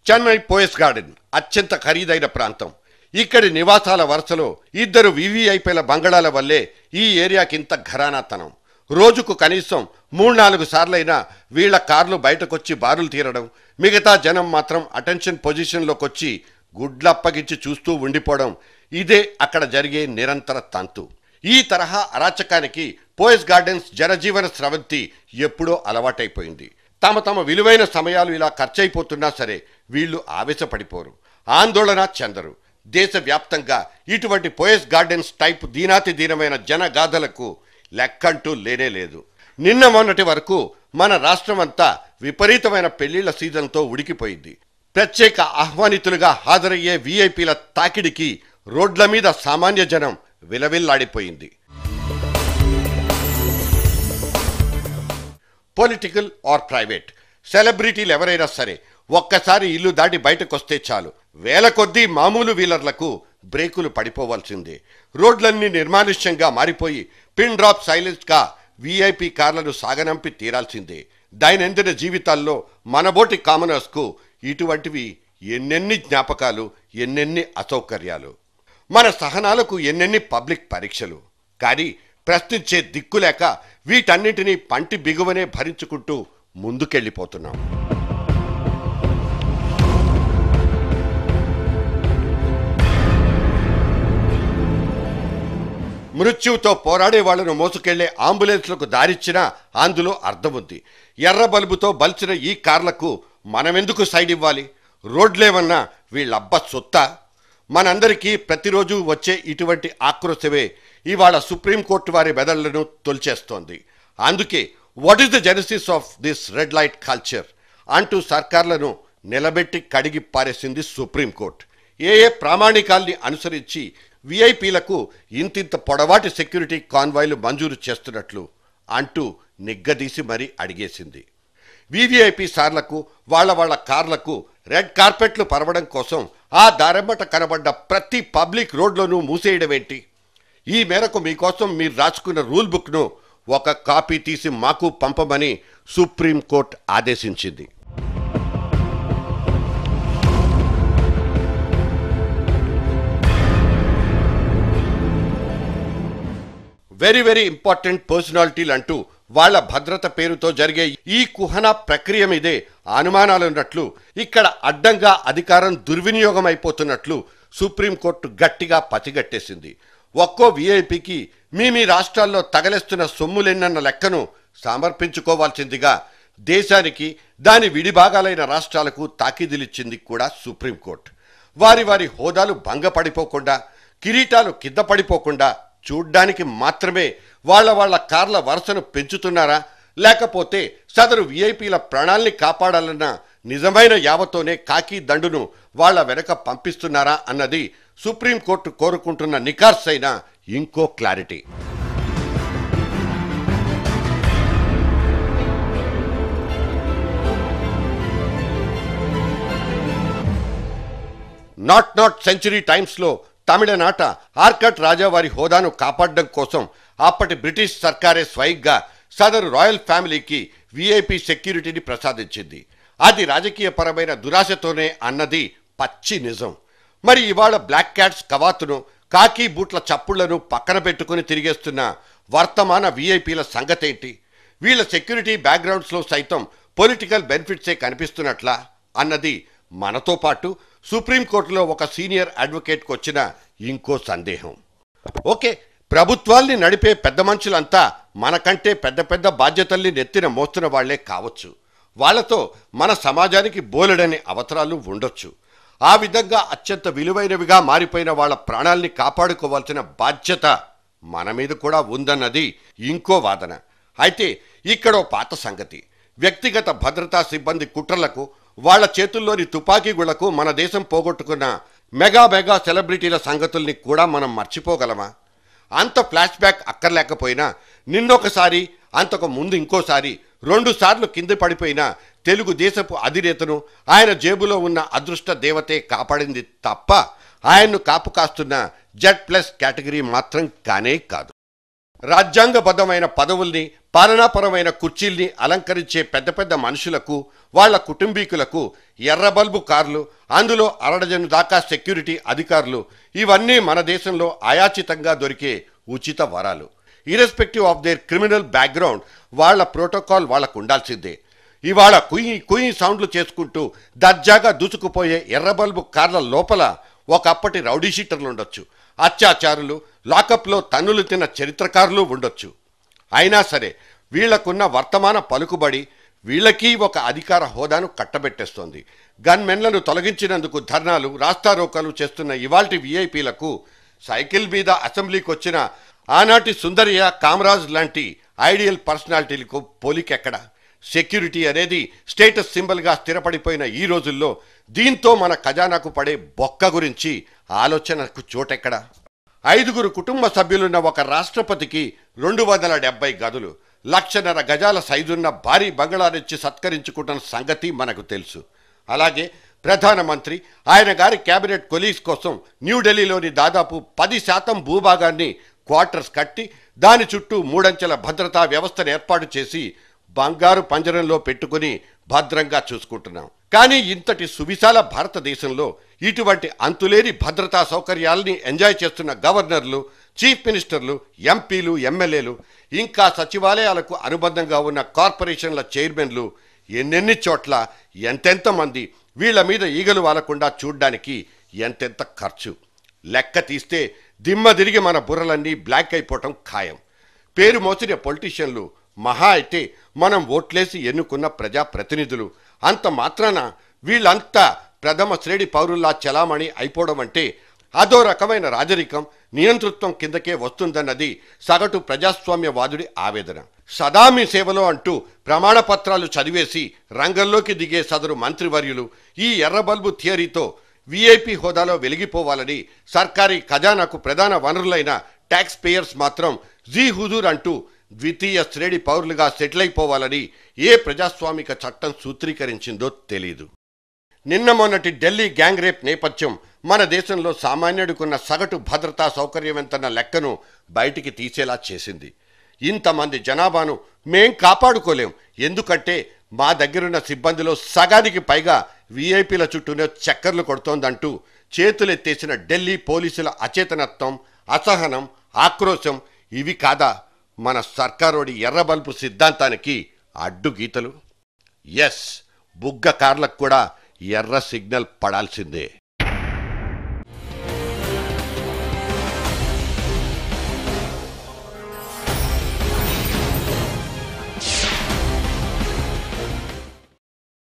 చెన్నై పోయస్ garden అత్యంత ఖరీదైన ప్రాంతం. ఇక్కడి నివాసాల వరుసలో ఇద్దరు వివిఐపీల బంగళాల వల్లే ఈ ఏరియాకింత ఘరానాతనం. రోజుకు కనీసం 3-4 సార్లైనా వీళ్ల కార్లు బయటకొచ్చి బారులు తీరడం, మిగతా జనం మాత్రం అటెన్షన్ పొజిషన్లోకొచ్చి గుడ్లప్పగించి చూస్తూ ఉండిపోవడం, ఇదే అక్కడ జరిగే నిరంతర తంతు. ఈ తరహా అరాచకానికి పోయస్ గార్డెన్స్ జనజీవన స్రవంతి ఎప్పుడో అలవాటైపోయింది. తమ విలువైన సమయాలు ఇలా ఖర్చయిపోతున్నా సరే వీళ్లు ఆవేశపడిపోరు, ఆందోళన చెందరు. దేశవ్యాప్తంగా ఇటువంటి పోయస్ గార్డెన్స్ టైప్ దీనాతి దీనమైన జనగాథలకు లెక్కంటూ లేనే లేదు. నిన్న మొన్నటి వరకు మన రాష్ట్రమంతా విపరీతమైన పెళ్లిళ్ల సీజన్తో ఉడికిపోయింది. ప్రత్యేక ఆహ్వానితులుగా హాజరయ్యే వీఐపీల తాకిడికి రోడ్ల మీద సామాన్య జనం విలవిల్లాడిపోయింది. పొలిటికల్ ఆర్ ప్రైవేట్, సెలబ్రిటీలు ఎవరైనా సరే ఒక్కసారి ఇల్లు దాటి బయటకొస్తే చాలు వేల కొద్దీ మామూలు వీలర్లకు బ్రేకులు పడిపోవాల్సిందే. రోడ్లన్నీ నిర్మానుష్యంగా మారిపోయి పిన్ డ్రాప్ సైలెన్స్గా వీఐపీ కార్లను సాగనంపి తీరాల్సిందే. దైనందిన జీవితాల్లో మనబోటి కామనర్స్కు ఇటువంటివి ఎన్నెన్ని జ్ఞాపకాలు, ఎన్నెన్ని అసౌకర్యాలు. మన సహనాలకు ఎన్నెన్ని పబ్లిక్ పరీక్షలు. కానీ ప్రశ్నించే దిక్కులేక వీటన్నింటినీ పంటి బిగువనే భరించుకుంటూ ముందుకెళ్ళిపోతున్నాం. మృత్యువుతో పోరాడే వాళ్లను మోసుకెళ్లే అంబులెన్స్లకు దారిచ్చినా అందులో అర్థం ఉంది. ఎర్ర బల్బుతో బల్చిన ఈ కార్లకు మనమెందుకు సైడ్ ఇవ్వాలి? రోడ్లేమన్నా వీళ్ళబ్బ సొత్తా? మనందరికీ ప్రతిరోజు వచ్చే ఇటువంటి ఆక్రోశమే ఇవాళ సుప్రీంకోర్టు వారి మెదళ్లను తొలిచేస్తోంది. అందుకే what is the Genesis of this red light culture అంటూ సర్కార్లను నిలబెట్టి కడిగి పారేసింది సుప్రీంకోర్టు. ఏ ప్రామాణికాల్ని అనుసరించి వీఐపీలకు ఇంతింత పొడవాటి సెక్యూరిటీ కాన్వాయ్లు మంజూరు చేస్తున్నట్లు అంటూ నిగ్గదీసి మరీ అడిగేసింది. వీవీఐపీ సార్లకు వాళ్ళ కార్లకు రెడ్ కార్పెట్లు పరవడం కోసం ఆ దారెమ్మట కనబడ్డ ప్రతి పబ్లిక్ రోడ్లోనూ మూసేయడమేంటి? ఈ మేరకు మీకోసం మీరు రాసుకున్న రూల్ బుక్ను ఒక కాపీ తీసి మాకు పంపమని సుప్రీంకోర్టు ఆదేశించింది. వెరీ ఇంపార్టెంట్ పర్సనాలిటీలు అంటూ వాళ్ల భద్రత పేరుతో జరిగే ఈ కుహన ప్రక్రియ మీదే అనుమానాలున్నట్లు, ఇక్కడ అడ్డంగా అధికారం దుర్వినియోగం అయిపోతున్నట్లు సుప్రీంకోర్టు గట్టిగా పసిగట్టేసింది. ఒక్కో వీఐపీకి మీ రాష్ట్రాల్లో తగలేస్తున్న సొమ్ములెన్నన్న లెక్కను సమర్పించుకోవాల్సిందిగా దేశానికి, దాని విడిభాగాలైన రాష్ట్రాలకు తాకీదులిచ్చింది కూడా సుప్రీంకోర్టు. వారి హోదాలు భంగపడిపోకుండా, కిరీటాలు కింద పడిపోకుండా చూడ్డానికి మాత్రమే వాళ్ళ కార్ల వరుసను పెంచుతున్నారా, లేకపోతే సదరు వీఐపీల ప్రాణాల్ని కాపాడాలన్న నిజమైన యావతోనే కాకి దండును వాళ్ళ వెనక పంపిస్తున్నారా అన్నది సుప్రీంకోర్టు కోరుకుంటున్న నికార్సైన ఇంకో క్లారిటీ. నాట్ సెంచరీ టైమ్స్లో తమిళనాట ఆర్కట్ రాజావారి హోదాను కాపాడడం కోసం అప్పటి బ్రిటిష్ సర్కారే స్వయంగా సదరు రాయల్ ఫ్యామిలీకి వీఐపీ సెక్యూరిటీని ప్రసాదించింది. అది రాజకీయపరమైన దురాశతోనే అన్నది పచ్చి నిజం. మరి ఇవాళ బ్లాక్ క్యాట్స్ కవాతును, కాకి బూట్ల చప్పుళ్లను పక్కన పెట్టుకుని తిరిగేస్తున్న వర్తమాన వీఐపీల సంగతేంటి? వీళ్ళ సెక్యూరిటీ బ్యాక్గ్రౌండ్స్లో సైతం పొలిటికల్ బెనిఫిట్సే కనిపిస్తున్నట్లా అన్నది మనతో పాటు సుప్రీంకోర్టులో ఒక సీనియర్ అడ్వకేట్కి వచ్చిన ఇంకో సందేహం. ఓకే, ప్రభుత్వాల్ని నడిపే పెద్ద మనుషులంతా మనకంటే పెద్ద బాధ్యతల్ని నెత్తిన మోస్తున్న వాళ్లే కావచ్చు. వాళ్లతో మన సమాజానికి బోలెడని అవసరాలు ఉండొచ్చు. ఆ విధంగా అత్యంత విలువైనవిగా మారిపోయిన వాళ్ళ ప్రాణాల్ని కాపాడుకోవాల్సిన బాధ్యత మన మీద కూడా ఉందన్నది ఇంకో వాదన. అయితే ఇక్కడో పాత సంగతి. వ్యక్తిగత భద్రతా సిబ్బంది కుట్రలకు, వాళ్ల చేతుల్లోని తుపాకీ గుళ్లకు మన దేశం పోగొట్టుకున్న మెగా సెలబ్రిటీల సంగతుల్ని కూడా మనం మర్చిపోగలమా? అంత ఫ్లాష్ బ్యాక్ అక్కర్లేకపోయినా నిన్నొకసారి, అంతకు ముందు ఇంకోసారి 2 సార్లు కింద పడిపోయిన తెలుగుదేశపు అధినేతను ఆయన జేబులో ఉన్న అదృష్ట దేవతే కాపాడింది తప్ప ఆయన్ను కాపు కాస్తున్న Z+ కేటగిరీ మాత్రం కానే కాదు. రాజ్యాంగబద్ధమైన పదవుల్ని, పాలనాపరమైన కుర్చీల్ని అలంకరించే పెద్ద పెద్ద మనుషులకు, వాళ్ళ కుటుంబీకులకు ఎర్రబల్బు కార్లు, అందులో అరడజను దాకా సెక్యూరిటీ అధికారులు, ఇవన్నీ మన దేశంలో అయాచితంగా దొరికే ఉచిత వరాలు. Irrespective of their criminal background వాళ్ళ ప్రోటోకాల్ వాళ్ళకు ఉండాల్సిందే. ఇవాళ కుయ్యి కుయ్యి సౌండ్లు చేసుకుంటూ దర్జాగా దూసుకుపోయే ఎర్రబల్బు కార్ల లోపల ఒకప్పటి రౌడీ షీటర్లు ఉండొచ్చు, అత్యాచారులు, లాకప్లో తన్నులు తిన్న చరిత్రకారులు ఉండొచ్చు. అయినా సరే వీళ్లకున్న వర్తమాన పలుకుబడి వీళ్ళకి ఒక అధికార హోదాను కట్టబెట్టేస్తోంది. గన్మెన్లను తొలగించినందుకు ధర్నాలు, రాస్తారోకాలు చేస్తున్న ఇవాల్టి వీఐపీలకు సైకిల్ మీద అసెంబ్లీకి వచ్చిన ఆనాటి సుందరయ్య, కామరాజ్ లాంటి ఐడియల్ పర్సనాలిటీలకు పోలికెక్కడ? సెక్యూరిటీ అనేది స్టేటస్ సింబల్గా స్థిరపడిపోయిన ఈ రోజుల్లో దీంతో మన ఖజానాకు పడే బొక్క గురించి ఆలోచనకు చోటెక్కడ? 5 కుటుంబ సభ్యులున్న ఒక రాష్ట్రపతికి 270 గదులు, 1,50,000 గజాల సైజున్న భారీ బంగళానిచ్చి సత్కరించుకుంటున్న సంగతి మనకు తెలుసు. అలాగే ప్రధానమంత్రి, ఆయన గారి క్యాబినెట్ కొలీగ్స్ కోసం న్యూఢిల్లీలోని దాదాపు 10% భూభాగాన్ని క్వార్టర్స్ కట్టి దాని చుట్టూ 3 అంచెల భద్రతా వ్యవస్థను ఏర్పాటు చేసి బంగారు పంజరంలో పెట్టుకుని భద్రంగా చూసుకుంటున్నాం. కానీ ఇంతటి సువిశాల భారతదేశంలో ఇటువంటి అంతులేని భద్రతా సౌకర్యాలని ఎంజాయ్ చేస్తున్న గవర్నర్లు, చీఫ్ మినిస్టర్లు, ఎంపీలు, ఎమ్మెల్యేలు, ఇంకా సచివాలయాలకు అనుబంధంగా ఉన్న కార్పొరేషన్ల చైర్మన్లు ఎన్నెన్ని చోట్ల ఎంతెంత మంది, వీళ్ల మీద ఈగలు వాలకుండా చూడ్డానికి ఎంతెంత ఖర్చు. లెక్క తీస్తే దిమ్మ తిరిగి మన బుర్రలన్నీ బ్లాక్ అయిపోవటం ఖాయం. పేరు మోసిన పొలిటీషియన్లు మహా అయితే మనం ఓట్లేసి ఎన్నుకున్న ప్రజాప్రతినిధులు, అంత మాత్రాన వీళ్ళంతా ప్రథమ శ్రేణి పౌరుల్లా చలామణి అయిపోవడం అంటే అదో రకమైన రాజరికం, నియంతృత్వం కిందకే వస్తుందన్నది సగటు ప్రజాస్వామ్యవాదుడి ఆవేదన. సదా మీ సేవలో అంటూ ప్రమాణపత్రాలు చదివేసి రంగంలోకి దిగే సదరు మంత్రివర్యులు ఈ ఎర్రబల్బు థియరీతో వీఐపీ హోదాలో వెలిగిపోవాలని, సర్కారీ ఖజానాకు ప్రధాన వనరులైన ట్యాక్స్ పేయర్స్ మాత్రం జీ హుజూర్ అంటూ ద్వితీయ శ్రేణి పౌరులుగా సెటిల్ అయిపోవాలని ఏ ప్రజాస్వామిక చట్టం సూత్రీకరించిందో తెలీదు. నిన్న మొన్నటి ఢిల్లీ గ్యాంగ్ రేప్ నేపథ్యం మన దేశంలో సామాన్యుడికున్న సగటు భద్రతా సౌకర్యమెంతన్న లెక్కను బయటికి తీసేలా చేసింది. ఇంతమంది జనాభాను మేం కాపాడుకోలేం, ఎందుకంటే మా దగ్గరున్న సిబ్బందిలో సగానికి పైగా వీఐపీల చుట్టూనే చక్కర్లు కొడుతోందంటూ చేతులెత్తేసిన ఢిల్లీ పోలీసుల అచేతనత్వం, అసహనం, ఆక్రోశం ఇవి కాదా మన సర్కారోడి ఎర్రబల్బు సిద్ధాంతానికి అడ్డుగీతలు? ఎస్, బుగ్గ కార్లకు కూడా ఎర్ర సిగ్నల్ పడాల్సిందే.